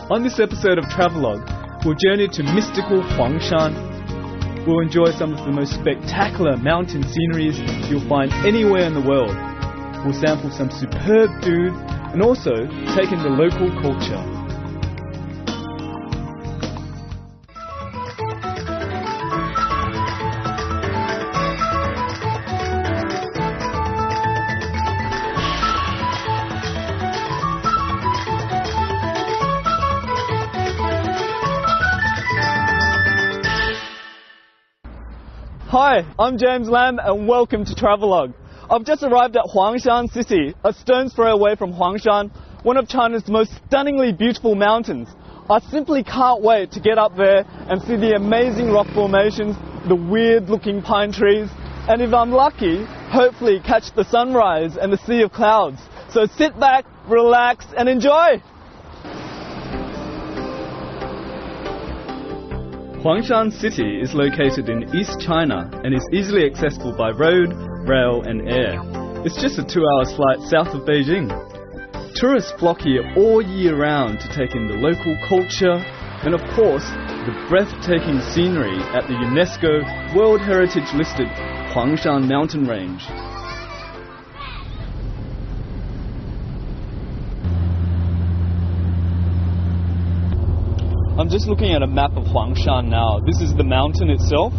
On this episode of Travelogue, we'll journey to mystical Huangshan. We'll enjoy some of the most spectacular mountain sceneries you'll find anywhere in the world. We'll sample some superb food and also take in the local culture. Hi, I'm James Lam and welcome to Travelogue. I've just arrived at Huangshan City, a stone's throw away from Huangshan, one of China's most stunningly beautiful mountains. I simply can't wait to get up there and see the amazing rock formations, the weird looking pine trees, and if I'm lucky, hopefully catch the sunrise and the sea of clouds. So sit back, relax and enjoy! Huangshan City is located in East China and is easily accessible by road, rail and air. It's just a 2-hour flight south of Beijing. Tourists flock here all year round to take in the local culture and of course the breathtaking scenery at the UNESCO World Heritage listed Huangshan mountain range. I'm just looking at a map of Huangshan now. This is the mountain itself,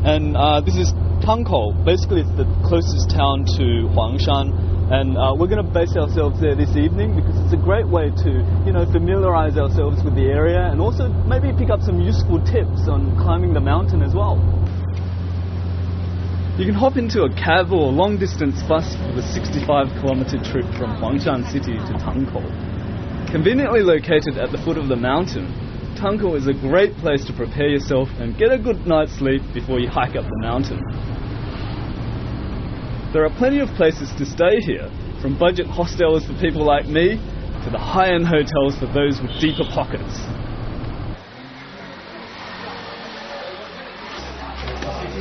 and this is Tangkou. Basically, it's the closest town to Huangshan, and we're going to base ourselves there this evening because it's a great way to, familiarize ourselves with the area and also maybe pick up some useful tips on climbing the mountain as well. You can hop into a cab or a long-distance bus for the 65-kilometer trip from Huangshan City to Tangkou. Conveniently located at the foot of the mountain, Tangkou is a great place to prepare yourself and get a good night's sleep before you hike up the mountain. There are plenty of places to stay here, from budget hostels for people like me to the high-end hotels for those with deeper pockets.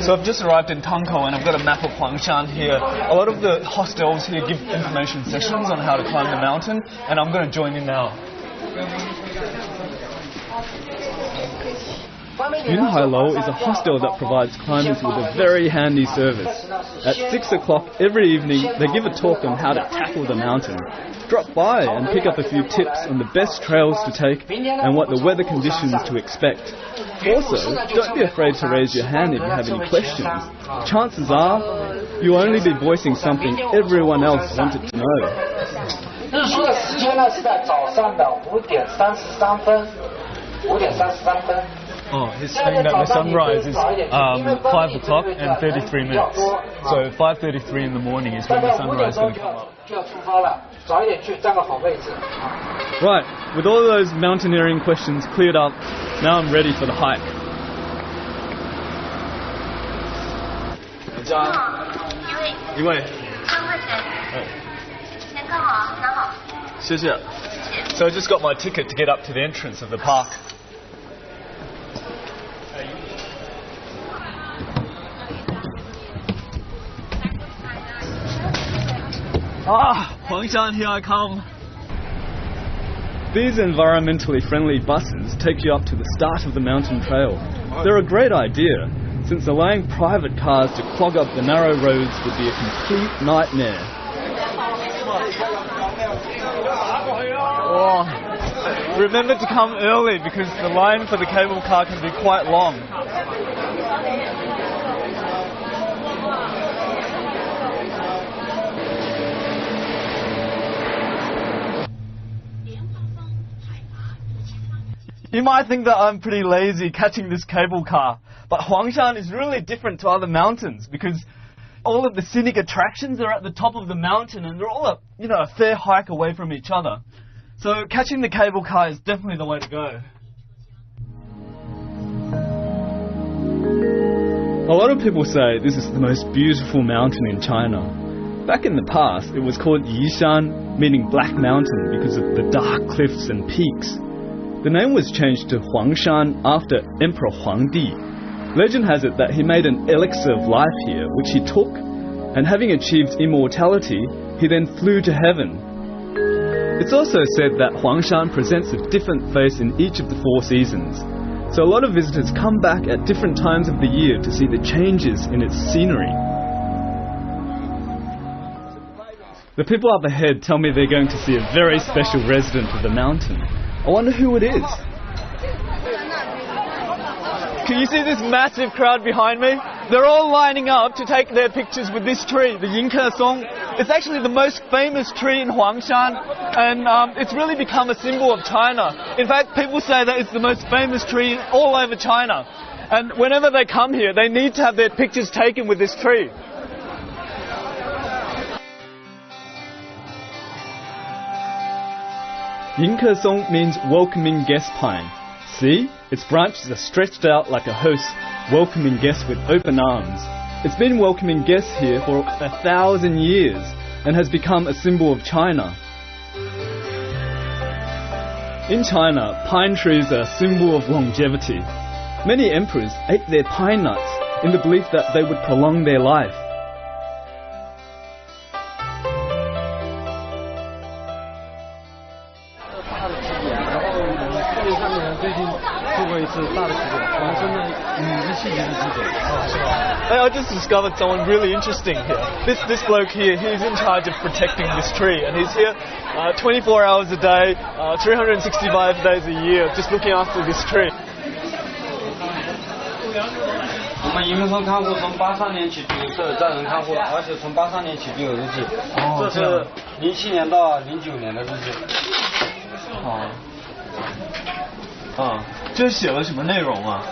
So I've just arrived in Tangkou and I've got a map of Huangshan here. A lot of the hostels here give information sessions on how to climb the mountain, and I'm going to join in now. Yunhailou is a hostel that provides climbers with a very handy service. At 6 o'clock every evening, they give a talk on how to tackle the mountain. Drop by and pick up a few tips on the best trails to take and what the weather conditions to expect. Also, don't be afraid to raise your hand if you have any questions. Chances are, you'll only be voicing something everyone else wanted to know. Oh, he's saying that the sunrise is 5 o'clock and 33 minutes. So 5:33 in the morning is when the sunrise is going to come up. Right, with all those mountaineering questions cleared up, now I'm ready for the hike. So I just got my ticket to get up to the entrance of the park. Huangshan, here I come. These environmentally friendly buses take you up to the start of the mountain trail. They're a great idea, since allowing private cars to clog up the narrow roads would be a complete nightmare. Remember to come early because the line for the cable car can be quite long. You might think that I'm pretty lazy catching this cable car, but Huangshan is really different to other mountains because all of the scenic attractions are at the top of the mountain and they're all a fair hike away from each other. So catching the cable car is definitely the way to go. A lot of people say this is the most beautiful mountain in China. Back in the past, it was called Yishan, meaning Black Mountain because of the dark cliffs and peaks. The name was changed to Huangshan after Emperor Huangdi. Legend has it that he made an elixir of life here, which he took, and having achieved immortality, he then flew to heaven. It's also said that Huangshan presents a different face in each of the 4 seasons. So a lot of visitors come back at different times of the year to see the changes in its scenery. The people up ahead tell me they're going to see a very special resident of the mountain. I wonder who it is. Can you see this massive crowd behind me? They're all lining up to take their pictures with this tree, the Yingke Song. It's actually the most famous tree in Huangshan, and it's really become a symbol of China. In fact, people say that it's the most famous tree all over China. And whenever they come here, they need to have their pictures taken with this tree. Yingke Song means welcoming guest pine. See? Its branches are stretched out like a host, welcoming guests with open arms. It's been welcoming guests here for 1,000 years and has become a symbol of China. In China, pine trees are a symbol of longevity. Many emperors ate their pine nuts in the belief that they would prolong their life. I just discovered someone really interesting here. This bloke here, he's in charge of protecting this tree, and he's here 24 hours a day, 365 days a year, just looking after this tree. 我们银松看护从83年起就有在人看护了，而且从83年起就有日记，这是07年到09年的日记。这写了什么内容啊？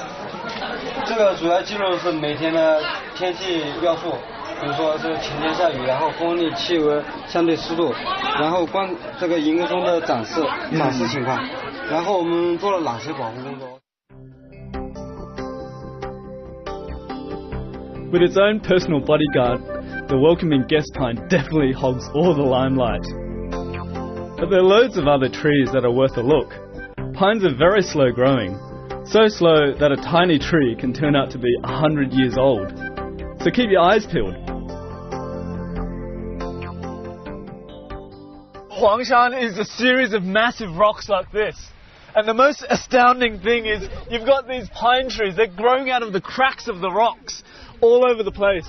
这个主要记录的是每天的天气要素，比如说是晴天下雨，然后风力、气温、相对湿度，然后这个银松的展示情况，然后我们做了哪些保护工作。 With its own personal bodyguard, the welcoming guest pine definitely hogs all the limelight. But there are loads of other trees that are worth a look. Pines are very slow growing, so slow that a tiny tree can turn out to be 100 years old. So keep your eyes peeled. Huangshan is a series of massive rocks like this. And the most astounding thing is you've got these pine trees, they're growing out of the cracks of the rocks all over the place.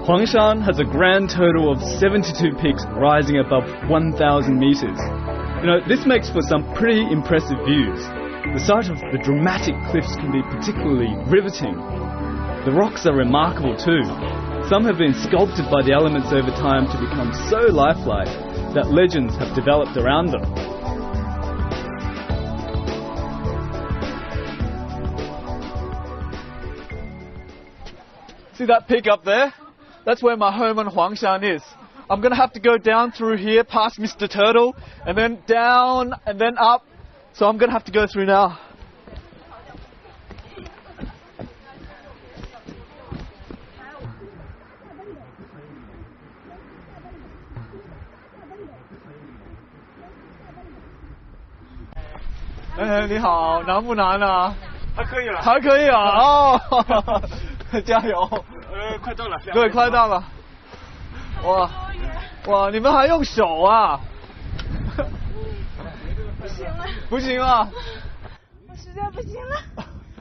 Huangshan has a grand total of 72 peaks rising above 1,000 meters. You know, this makes for some pretty impressive views. The sight of the dramatic cliffs can be particularly riveting. The rocks are remarkable too. Some have been sculpted by the elements over time to become so lifelike that legends have developed around them. See that peak up there? That's where my home on Huangshan is. I'm going to have to go down through here past Mr. Turtle and then down and then up. So I'm going to have to go through now. Hey, 你好，难不难啊？还可以了。还可以啊，哦，加油！快到了。对，快到了。哇，哇，你们还用手啊？不行了。不行啊？我实在不行了。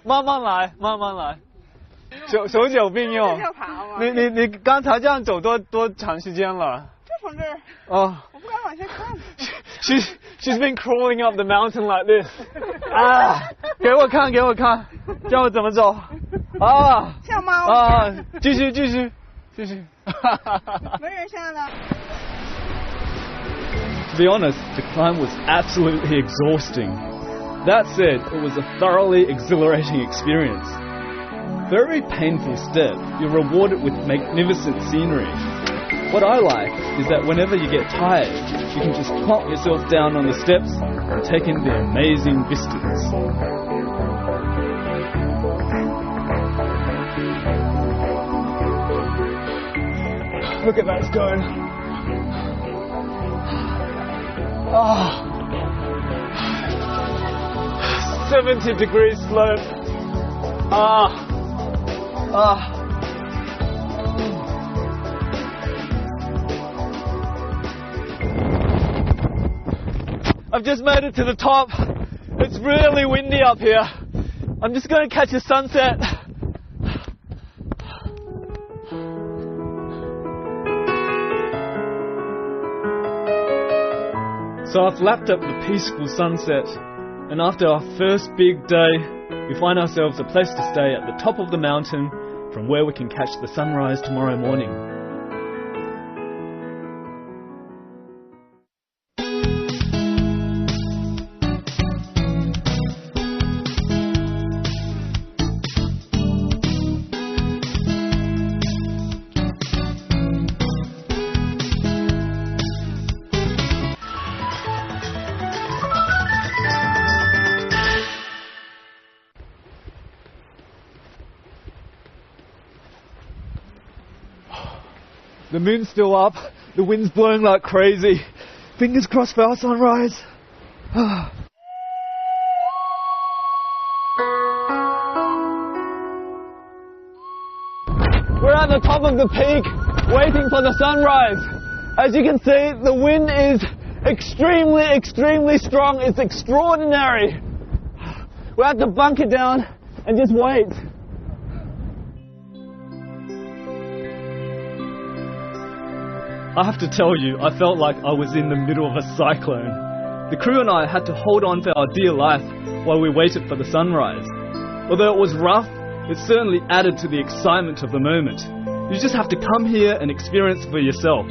慢慢来，慢慢来。手脚并用。你刚才这样走多长时间了？就从这儿。哦。我不敢往下看。She's been crawling up the mountain like this. 啊，给我看，给我看，教我怎么走。啊。像猫。啊，继续。没人下了。To be honest, the climb was absolutely exhausting. That said, it was a thoroughly exhilarating experience. For every painful step, you're rewarded with magnificent scenery. What I like is that whenever you get tired, you can just plonk yourself down on the steps and take in the amazing vistas. Look at that stone. Oh. 70-degree slope. I've just made it to the top. It's really windy up here. I'm just going to catch a sunset. So I've lapped up the peaceful sunset, and after our first big day, we find ourselves a place to stay at the top of the mountain from where we can catch the sunrise tomorrow morning. The moon's still up, the wind's blowing like crazy. Fingers crossed for our sunrise. We're at the top of the peak, waiting for the sunrise. As you can see, the wind is extremely strong. It's extraordinary. We have to bunker down and just wait. I have to tell you, I felt like I was in the middle of a cyclone. The crew and I had to hold on for our dear life while we waited for the sunrise. Although it was rough, it certainly added to the excitement of the moment. You just have to come here and experience for yourself.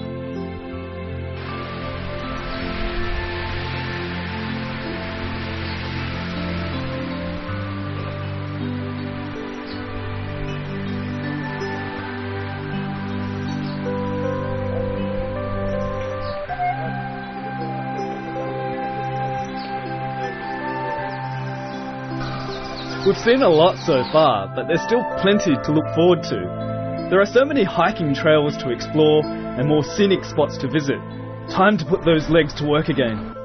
We've seen a lot so far, but there's still plenty to look forward to. There are so many hiking trails to explore and more scenic spots to visit. Time to put those legs to work again.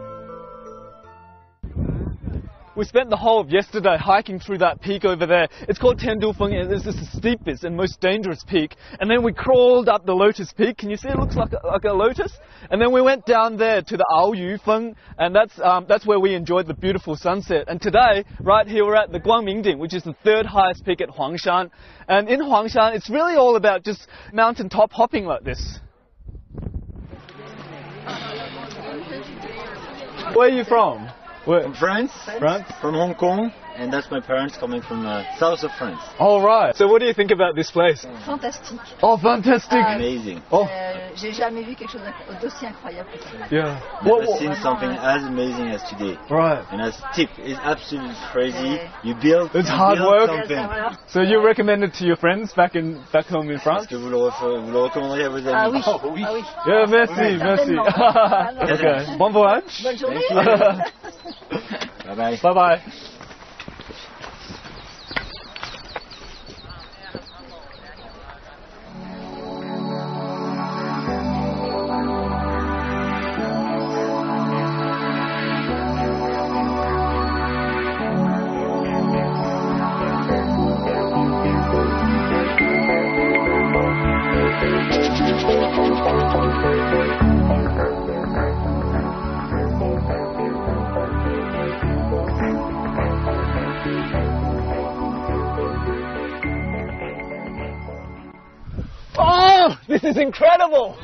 We spent the whole of yesterday hiking through that peak over there. It's called Tiandufeng, and it's the steepest and most dangerous peak. And then we crawled up the Lotus Peak. Can you see it looks like a lotus? And then we went down there to the Aoyufeng, and that's where we enjoyed the beautiful sunset. And today, right here, we're at the Guangmingding, which is the third highest peak at HUANGSHAN. And in HUANGSHAN, it's really all about just mountain top hopping like this. Where are you from? From France, France? From Hong Kong, and that's my parents coming from south of France. All right. So what do you think about this place? Fantastique. Oh, fantastic. Amazing. Oh. J'ai jamais vu quelque chose d'aussi incroyable que ça. Yeah. Never seen something as amazing as today. Right. And as tip, it's absolutely crazy. You build. It's hard work. Something. So you recommend it to your friends back home in France? Est-ce que vous le recommanderiez à vos amis? Ah oui. Oh, oui. Ah oui. Yeah, merci, merci. Okay. Bon voyage. Bonne journée. Bye bye. Bye bye. Oh, this is incredible!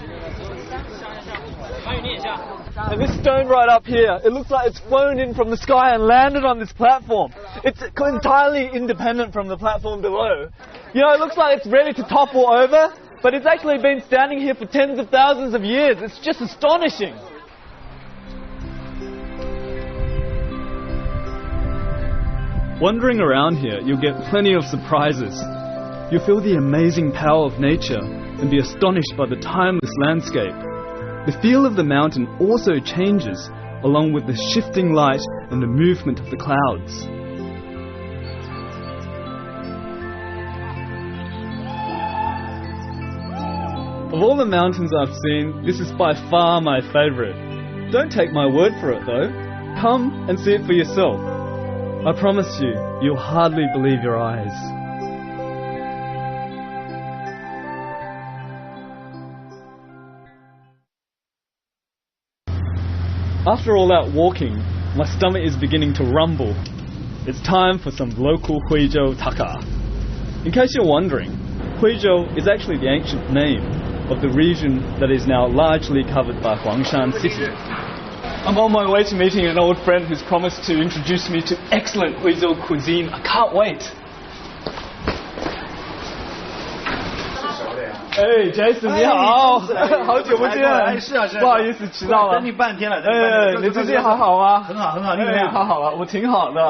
And this stone right up here, it looks like it's flown in from the sky and landed on this platform. It's entirely independent from the platform below. You know, it looks like it's ready to topple over, but it's actually been standing here for tens of thousands of years. It's just astonishing. Wandering around here, you'll get plenty of surprises. You'll feel the amazing power of nature and be astonished by the timeless landscape. The feel of the mountain also changes along with the shifting light and the movement of the clouds. Of all the mountains I've seen, this is by far my favourite. Don't take my word for it though. Come and see it for yourself. I promise you, you'll hardly believe your eyes. After all that walking, my stomach is beginning to rumble. It's time for some local Huizhou taka. In case you're wondering, Huizhou is actually the ancient name of the region that is now largely covered by Huangshan city. I'm on my way to meeting an old friend who's promised to introduce me to excellent Huizhou cuisine. I can't wait.哎 ，Jason 你好，好久不见，不好意思迟到了，等你半天了。你最近还好吗？很好很好，你怎么样？还好了，我挺好的。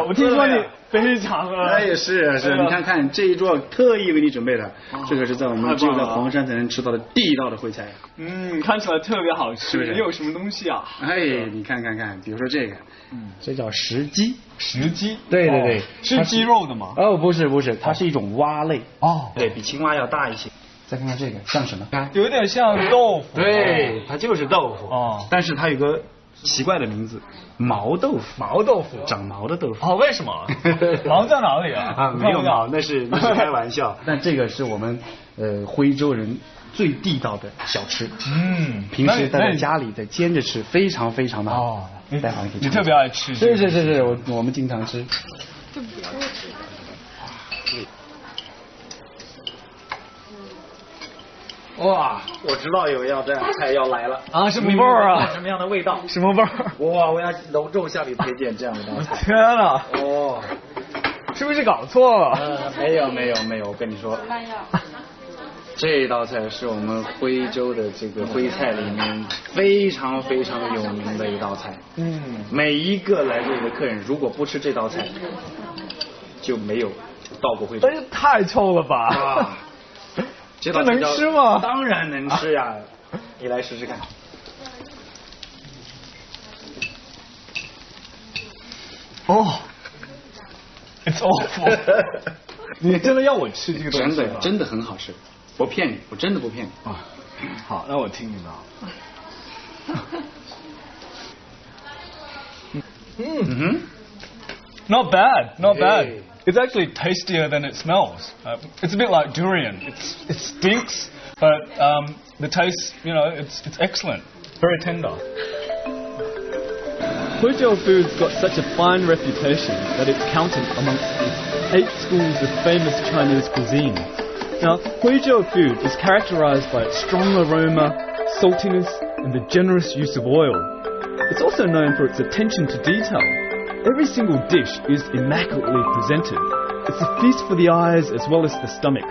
我听说你非常也是，你看看这一桌特意为你准备的，这可是在我们只有在黄山才能吃到的地道的徽菜。看起来特别好吃，是有什么东西啊？你看，比如说这个，这叫石鸡。石鸡？对，是鸡肉的吗？不是，它是一种蛙类。对比青蛙要大一些。再看看这个像什么？有点像豆腐。对，它就是豆腐。但是它有个奇怪的名字，毛豆腐。毛豆腐，长毛的豆腐。为什么？毛在哪里啊？没有毛，那是开玩笑。但这个是我们徽州人最地道的小吃。平时带在家里再煎着吃，非常非常的好。待会儿可以。你特别爱吃？是，我们经常吃。哇，我知道有样这样菜要来了啊！什么味儿啊？什么样的味道？什么味儿？哇！我要隆重向你推荐这样的道菜。天哪！是不是搞错了？没有，我跟你说，这道菜是我们徽州的这个徽菜里面非常非常有名的一道菜。每一个来这里的客人，如果不吃这道菜，就没有到过徽州。但是太臭了吧！这能吃吗？当然能吃呀，你来试试看。It's awful 。你真的要我吃这个东西？真的很好吃，不骗你，我真的不骗你。好，那我听你的。Not bad. It's actually tastier than it smells. It's a bit like durian. It stinks, but the taste, it's excellent. Very tender. Huizhou food's got such a fine reputation that it's counted amongst the 8 schools of famous Chinese cuisine. Now, Huizhou food is characterized by its strong aroma, saltiness, and the generous use of oil. It's also known for its attention to detail. Every single dish is immaculately presented. It's a feast for the eyes as well as the stomach.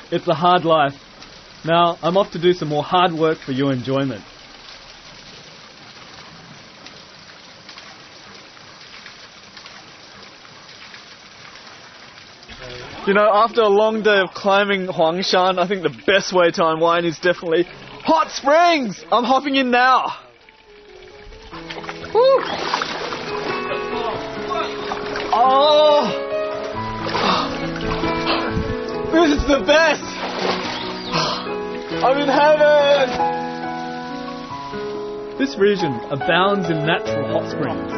It's a hard life. Now, I'm off to do some more hard work for your enjoyment. After a long day of climbing Huangshan, I think the best way to unwind is definitely hot springs! I'm hopping in now. Woo. This is the best! I'm in heaven! This region abounds in natural hot springs.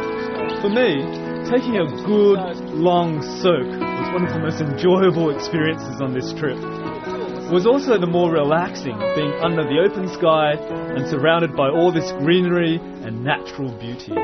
For me, taking a good, long soak was one of the most enjoyable experiences on this trip. It was also the more relaxing, being under the open sky and surrounded by all this greenery and natural beauty.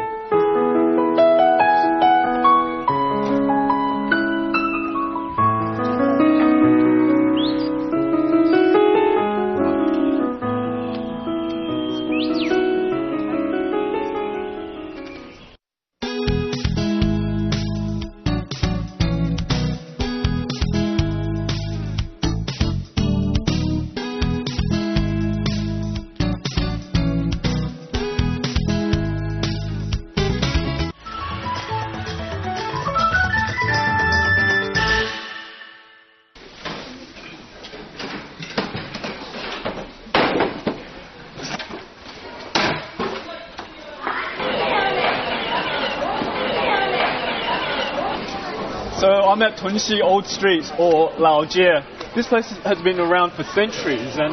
So I'm at Tunxi Old Street, or Laojie. This place has been around for centuries, and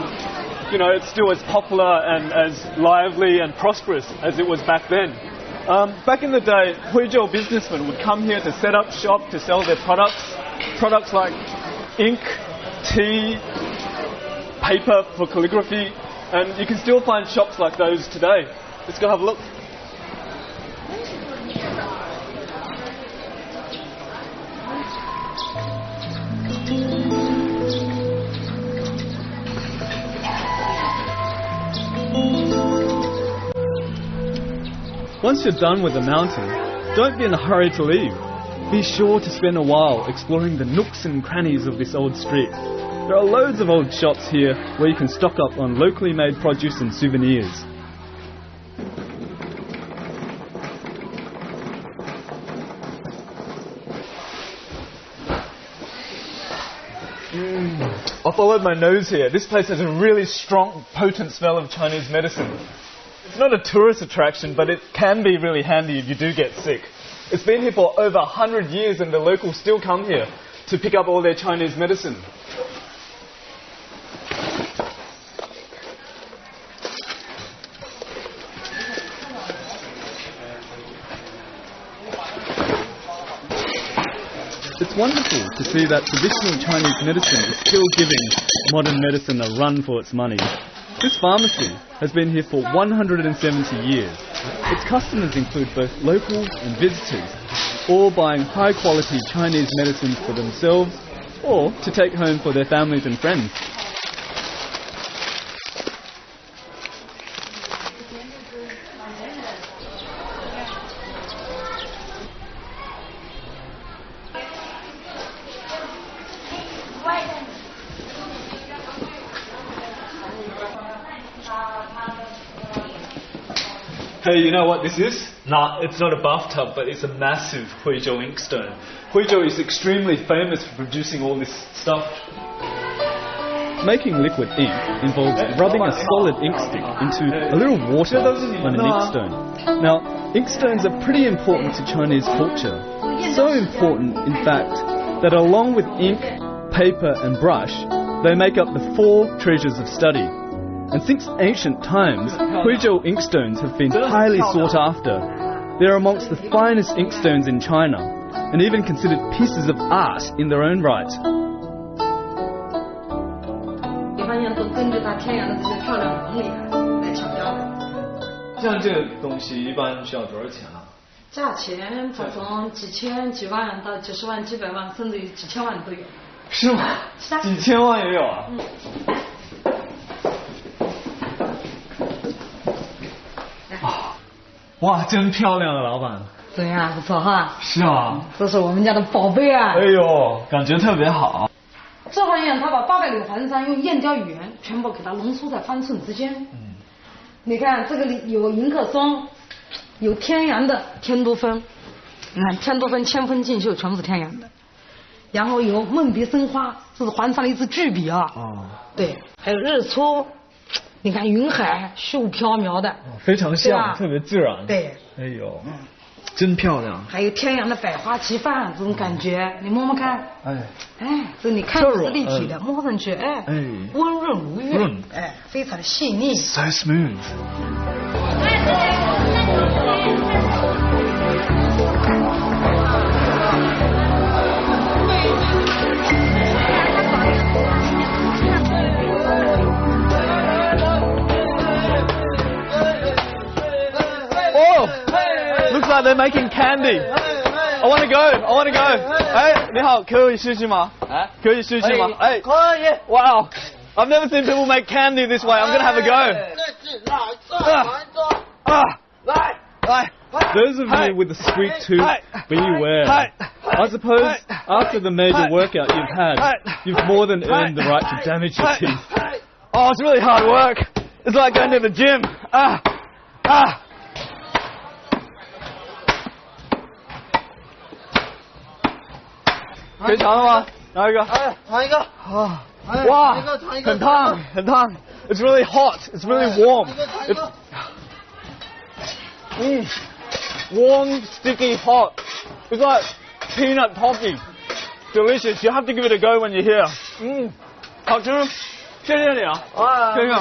you know, it's still as popular and as lively and prosperous as it was back then. Back in the day, Huizhou businessmen would come here to set up shop to sell their products like ink, tea, paper for calligraphy, and you can still find shops like those today. Let's go have a look. Once you're done with the mountain, don't be in a hurry to leave. Be sure to spend a while exploring the nooks and crannies of this old street. There are loads of old shops here where you can stock up on locally made produce and souvenirs. I followed my nose here. This place has a really strong, potent smell of Chinese medicine. It's not a tourist attraction, but it can be really handy if you do get sick. It's been here for over 100 years and the locals still come here to pick up all their Chinese medicine. It's wonderful to see that traditional Chinese medicine is still giving modern medicine a run for its money. This pharmacy has been here for 170 years. Its customers include both locals and visitors, all buying high-quality Chinese medicines for themselves or to take home for their families and friends. Hey, you know what this is? Nah, it's not a bathtub, but it's a massive Huizhou inkstone. Huizhou is extremely famous for producing all this stuff. Making liquid ink involves rubbing a solid ink stick into a little water on an inkstone. Now, inkstones are pretty important to Chinese culture. So important, in fact, that along with ink, paper and brush, they make up the 4 treasures of study. And since ancient times, Huizhou inkstones have been highly sought after. They're amongst the finest inkstones in China, and even considered pieces of art in their own right. 一般人都根据它天然的这些漂亮纹理来抢标的。像这个东西一般需要多少钱啊？价钱它从几千、几万到几十万、几百万，甚至于几千万都有。是吗？几千万也有啊？哇，真漂亮啊，老板！怎样，不错哈？是啊，这是我们家的宝贝啊！哎呦，感觉特别好。这玩意儿，它把860环山用燕雕语言全部给它浓缩在方寸之间。你看这个里有迎客松，有天然的天都芬，你看天都芬、千分竞秀全部是天然的。然后有梦笔生花，这是环山的一支巨笔啊。哦。对，还有日出。你看云海虚无缥缈的，非常像，特别自然。对，哎呦，真漂亮。还有天然的百花齐放这种感觉，你摸摸看。哎，这你看着是立体的，摸上去，哎，温润如玉，哎，非常的细腻。So smooth。Looks like they're making candy. I want to go. 哎，你好，可以试试吗？可以试试吗？哎，可以。Wow, I've never seen people make candy this way. I'm gonna have a go. Those of you with a sweet tooth, beware. I suppose after the major workout you've had, you've more than earned the right to damage your teeth. Oh, it's really hard work. It's like going to the gym. 可以尝了吗？拿一个。尝一个。哇，很烫，很烫。It's really hot. It's really warm. Warm, sticky, hot. It's like peanut toffee. delicious. You have to give it a go when you're here. 好吃，谢谢你啊。这个。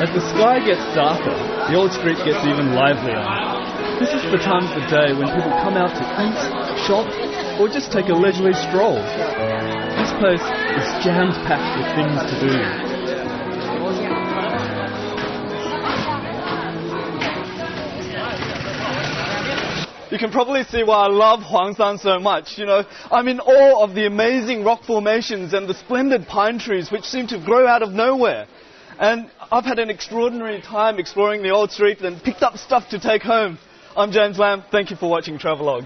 As the sky gets darker, the old street gets even livelier. This is the time of the day when people come out to eat, shop, or just take a leisurely stroll. This place is jam-packed with things to do. You can probably see why I love HUANGSHAN so much. You know, I'm in awe of the amazing rock formations and the splendid pine trees which seem to grow out of nowhere. And I've had an extraordinary time exploring the old street and picked up stuff to take home. I'm James Lamb. Thank you for watching Travelogue.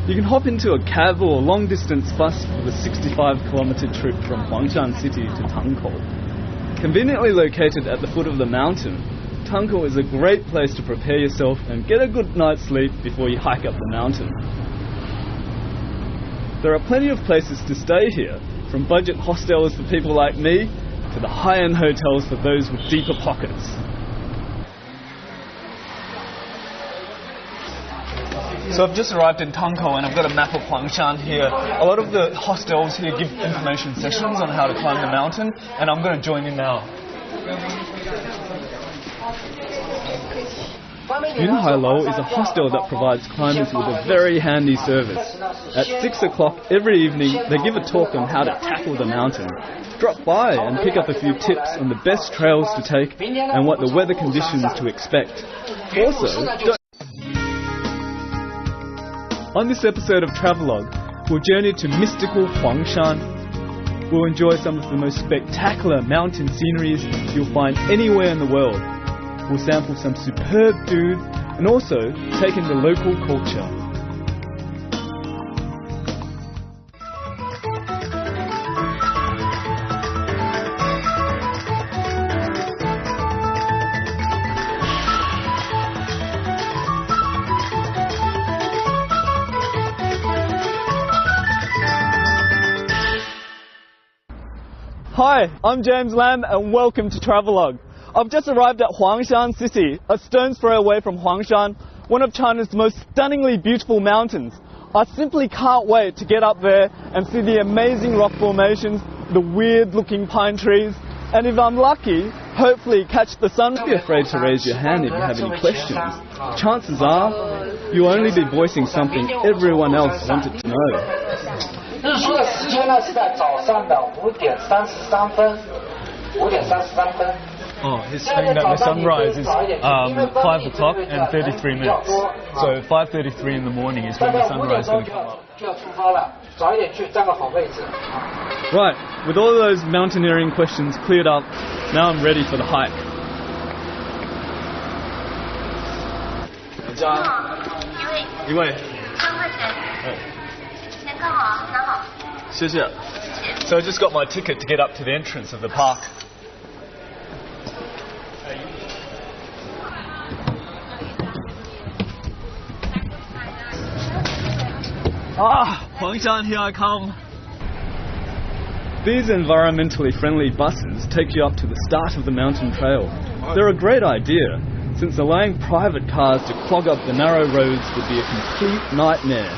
You can hop into a cab or a long-distance bus for the 65-kilometre trip from HUANGSHAN city to Tangkou. Conveniently located at the foot of the mountain, Tangkou is a great place to prepare yourself and get a good night's sleep before you hike up the mountain. There are plenty of places to stay here, from budget hostels for people like me to the high-end hotels for those with deeper pockets. So I've just arrived in Tangkou and I've got a map of HUANGSHAN here. A lot of the hostels here give information sessions on how to climb the mountain, and I'm going to join in now. Yunhailou is a hostel that provides climbers with a very handy service. At 6 o'clock every evening, they give a talk on how to tackle the mountain. Drop by and pick up a few tips on the best trails to take and what the weather conditions to expect. Also, on this episode of Travelogue, we'll journey to mystical HUANGSHAN. We'll enjoy some of the most spectacular mountain sceneries you'll find anywhere in the world. We'll sample some superb food and also take in the local culture. Hi, I'm James Lamb and welcome to Travelogue. I've just arrived at HUANGSHAN city, a stone's throw away from HUANGSHAN, one of China's most stunningly beautiful mountains. I simply can't wait to get up there and see the amazing rock formations, the weird looking pine trees, and if I'm lucky, hopefully catch the sun. Don't be afraid to raise your hand if you have any questions. Chances are, you'll only be voicing something everyone else wanted to know. 日出的时间呢是在早上的5点33分，5点33分。 Oh, he's saying that the sunrise is 5 o'clock and 33 minutes. So 5:33 in the morning is when the sunrise is going to come up. 就要出发了，早一点去占个好位置。 Right, with all those mountaineering questions cleared up, now I'm ready for the hike. 一位。3块钱。看好，拿好。谢谢。So I just got my ticket to get up to the entrance of the park. HUANGSHAN, here I come. These environmentally friendly buses take you up to the start of the mountain trail. They're a great idea, since allowing private cars to clog up the narrow roads would be a complete nightmare.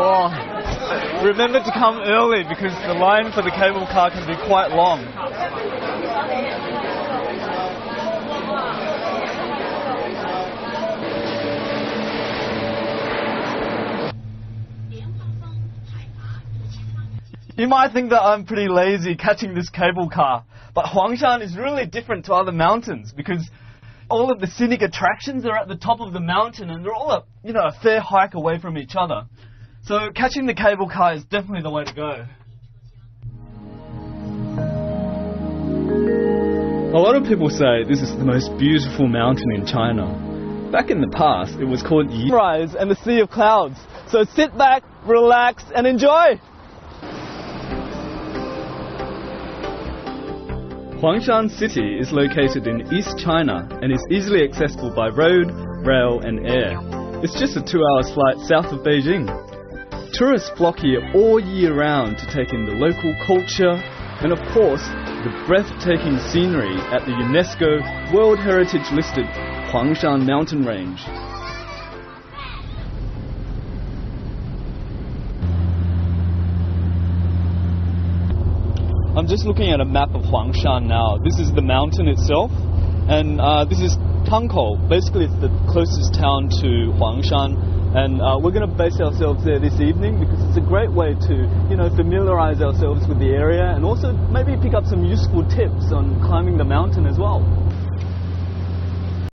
Oh, remember to come early because the line for the cable car can be quite long. You might think that I'm pretty lazy catching this cable car, but HUANGSHAN is really different to other mountains because all of the scenic attractions are at the top of the mountain and they're all a fair hike away from each other. So catching the cable car is definitely the way to go. A lot of people say this is the most beautiful mountain in China. Back in the past, it was called Sunrise and the Sea of Clouds. So sit back, relax and enjoy! Huangshan City is located in East China and is easily accessible by road, rail and air. It's just a 2-hour flight south of Beijing. Tourists flock here all year round to take in the local culture and of course the breathtaking scenery at the UNESCO World Heritage listed Huangshan mountain range. I'm just looking at a map of Huangshan now. This is the mountain itself, and this is Tangkou. Basically, it's the closest town to Huangshan, and we're going to base ourselves there this evening because it's a great way to, familiarize ourselves with the area and also maybe pick up some useful tips on climbing the mountain as well.